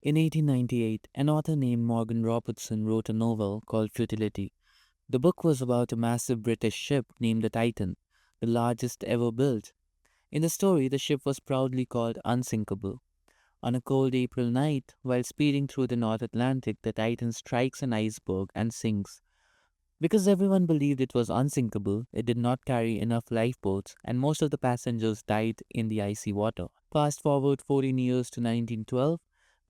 In 1898, an author named Morgan Robertson wrote a novel called Futility. The book was about a massive British ship named the Titan, the largest ever built. In the story, the ship was proudly called Unsinkable. On a cold April night, while speeding through the North Atlantic, the Titan strikes an iceberg and sinks. Because everyone believed it was unsinkable, it did not carry enough lifeboats, and most of the passengers died in the icy water. Fast forward 14 years to 1912,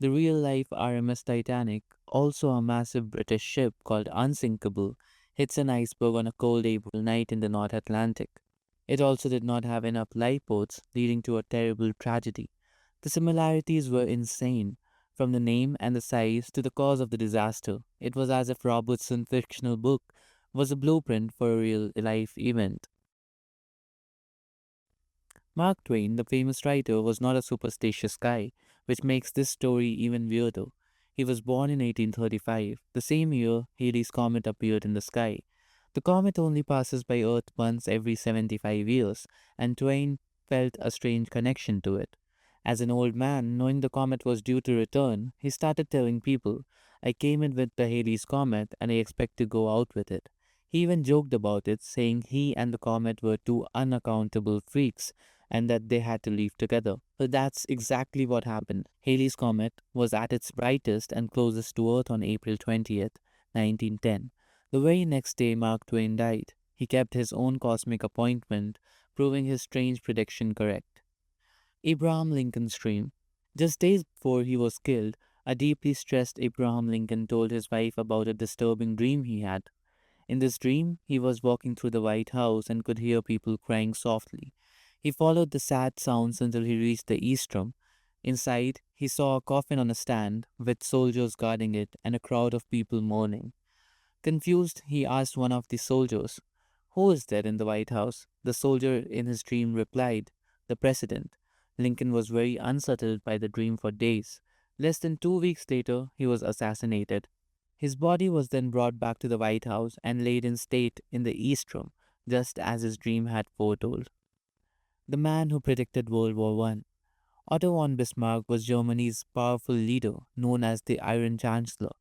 the real life RMS Titanic, also a massive British ship called Unsinkable, hits an iceberg on a cold April night in the North Atlantic. It also did not have enough lifeboats, leading to a terrible tragedy. The similarities were insane, from the name and the size to the cause of the disaster. It was as if Robertson's fictional book was a blueprint for a real life event. Mark Twain, the famous writer, was not a superstitious guy, which makes this story even weirder. He was born in 1835, the same year Halley's Comet appeared in the sky. The comet only passes by Earth once every 75 years, and Twain felt a strange connection to it. As an old man, knowing the comet was due to return, he started telling people, I came in with the Halley's Comet and I expect to go out with it. He even joked about it, saying he and the comet were two unaccountable freaks and that they had to leave together. But that's exactly what happened. Halley's Comet was at its brightest and closest to Earth on April 20th, 1910. The very next day, Mark Twain died. He kept his own cosmic appointment, proving his strange prediction correct. Abraham Lincoln's dream. Just days before he was killed, a deeply stressed Abraham Lincoln told his wife about a disturbing dream he had. In this dream, he was walking through the White House and could hear people crying softly. He followed the sad sounds until he reached the East Room. Inside, he saw a coffin on a stand, with soldiers guarding it and a crowd of people mourning. Confused, he asked one of the soldiers, who is there in the White House? The soldier in his dream replied, the President. Lincoln was very unsettled by the dream for days. Less than 2 weeks later, he was assassinated. His body was then brought back to the White House and laid in state in the East Room, just as his dream had foretold. The man who predicted World War I. Otto von Bismarck was Germany's powerful leader, known as the Iron Chancellor.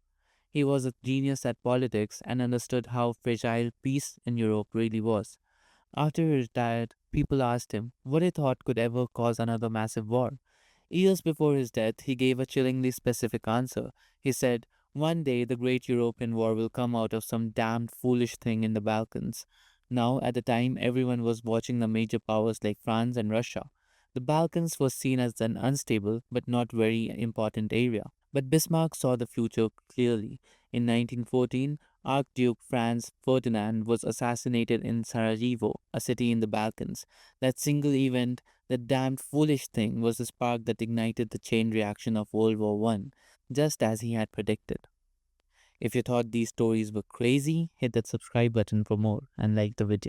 He was a genius at politics and understood how fragile peace in Europe really was. After he retired, people asked him what he thought could ever cause another massive war. Years before his death, he gave a chillingly specific answer. He said, one day the great European war will come out of some damned foolish thing in the Balkans. Now, at the time, everyone was watching the major powers like France and Russia. The Balkans was seen as an unstable but not very important area. But Bismarck saw the future clearly. In 1914, Archduke Franz Ferdinand was assassinated in Sarajevo, a city in the Balkans. That single event, that damned foolish thing, was the spark that ignited the chain reaction of World War One, just as he had predicted. If you thought these stories were crazy, hit that subscribe button for more and like the video.